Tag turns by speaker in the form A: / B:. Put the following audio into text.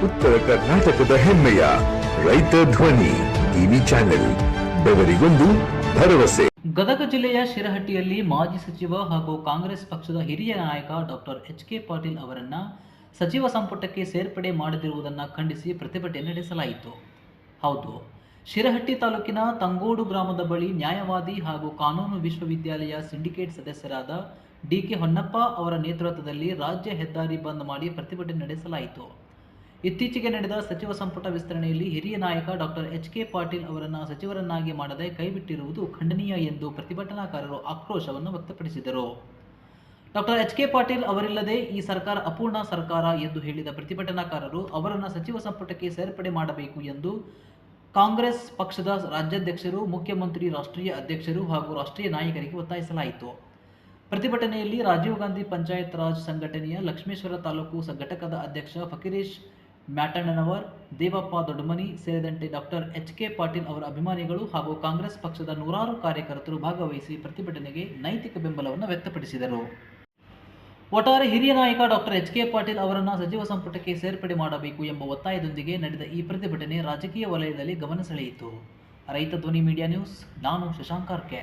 A: ಉತ್ತರ ಕರ್ನಾಟಕದ ಹೆಮ್ಮೆಯ ರೈತ ಧ್ವನಿ ಟಿವಿ ಚಾನೆಲ್, ಬೆವರಿಗೊಂದು ಭರವಸೆ.
B: ಗದಗ ಜಿಲ್ಲೆಯ ಶಿರಹಟ್ಟಿಯಲ್ಲಿ ಮಾಜಿ ಸಚಿವ ಹಾಗೂ ಕಾಂಗ್ರೆಸ್ ಪಕ್ಷದ ಹಿರಿಯ ನಾಯಕ ಡಾಕ್ಟರ್ ಎಚ್.ಕೆ. ಪಾಟೀಲ್ ಅವರನ್ನ ಸಚಿವ ಸಂಪುಟಕ್ಕೆ ಸೇರ್ಪಡೆ ಮಾಡದಿರುವುದನ್ನು ಖಂಡಿಸಿ ಪ್ರತಿಭಟನೆ ನಡೆಸಲಾಯಿತು. ಹೌದು, ಶಿರಹಟ್ಟಿ ತಾಲೂಕಿನ ತಂಗೋಡು ಗ್ರಾಮದ ಬಳಿ ನ್ಯಾಯವಾದಿ ಹಾಗೂ ಕಾನೂನು ವಿಶ್ವವಿದ್ಯಾಲಯ ಸಿಂಡಿಕೇಟ್ ಸದಸ್ಯರಾದ ಡಿ.ಕೆ. ಹೊನ್ನಪ್ಪ ಅವರ ನೇತೃತ್ವದಲ್ಲಿ ರಾಜ್ಯ ಹೆದ್ದಾರಿ ಬಂದ್ ಮಾಡಿ ಪ್ರತಿಭಟನೆ ನಡೆಸಲಾಯಿತು. ಇತ್ತೀಚೆಗೆ ನಡೆದ ಸಚಿವ ಸಂಪುಟ ವಿಸ್ತರಣೆಯಲ್ಲಿ ಹಿರಿಯ ನಾಯಕ ಡಾಕ್ಟರ್ ಎಚ್.ಕೆ. ಪಾಟೀಲ್ ಅವರನ್ನು ಸಚಿವರನ್ನಾಗಿ ಮಾಡದೆ ಕೈಬಿಟ್ಟಿರುವುದು ಖಂಡನೀಯ ಎಂದು ಪ್ರತಿಭಟನಾಕಾರರು ಆಕ್ರೋಶವನ್ನು ವ್ಯಕ್ತಪಡಿಸಿದರು. Doctor HK. ಪಾಟೀಲ್ ಅವರಿಲ್ಲದೆ ಈ ಸರ್ಕಾರ ಅಪೂರ್ಣ ಸರ್ಕಾರ ಎಂದು ಹೇಳಿದ ಪ್ರತಿಭಟನಾಕಾರರು ಅವರನ್ನು ಸಚಿವ ಸಂಪುಟಕ್ಕೆ ಸೇರ್ಪಡೆ ಮಾಡಬೇಕು ಎಂದು ಕಾಂಗ್ರೆಸ್ ಪಕ್ಷದ ರಾಜ್ಯಾಧ್ಯಕ್ಷರು, ಮುಖ್ಯಮಂತ್ರಿ, ರಾಷ್ಟ್ರೀಯ ಅಧ್ಯಕ್ಷರು ಹಾಗೂ ರಾಷ್ಟ್ರೀಯ ನಾಯಕರಿಗೆ ಒತ್ತಾಯಿಸಲಾಯಿತು. ಪ್ರತಿಭಟನೆಯಲ್ಲಿ ರಾಜೀವ್ ಗಾಂಧಿ ಪಂಚಾಯತ್ ರಾಜ್ ಸಂಘಟನೆಯ ಲಕ್ಷ್ಮೇಶ್ವರ ತಾಲೂಕು ಘಟಕದ ಅಧ್ಯಕ್ಷ ಫಕೀರೇಶ್ ಮ್ಯಾಟಣ್ಣನವರ್, ದೇವಪ್ಪ ದೊಡ್ಡಮನಿ ಸೇರಿದಂತೆ ಡಾಕ್ಟರ್ ಎಚ್.ಕೆ. ಪಾಟೀಲ್ ಅವರ ಅಭಿಮಾನಿಗಳು ಹಾಗೂ ಕಾಂಗ್ರೆಸ್ ಪಕ್ಷದ ನೂರಾರು ಕಾರ್ಯಕರ್ತರು ಭಾಗವಹಿಸಿ ಪ್ರತಿಭಟನೆಗೆ ನೈತಿಕ ಬೆಂಬಲವನ್ನು ವ್ಯಕ್ತಪಡಿಸಿದರು. ಒಟ್ಟಾರೆ ಹಿರಿಯ ನಾಯಕ ಡಾಕ್ಟರ್ ಎಚ್.ಕೆ. ಪಾಟೀಲ್ ಅವರನ್ನು ಸಚಿವ ಸಂಪುಟಕ್ಕೆ ಸೇರ್ಪಡೆ ಮಾಡಬೇಕು ಎಂಬ ಒತ್ತಾಯದೊಂದಿಗೆ ನಡೆದ ಈ ಪ್ರತಿಭಟನೆ ರಾಜಕೀಯ ವಲಯದಲ್ಲಿ ಗಮನ ಸೆಳೆಯಿತು. ರೈತ ಧ್ವನಿ ಮೀಡಿಯಾ ನ್ಯೂಸ್, ನಾನು ಶಶಾಂಕ್ ಆರ್ಕೆ.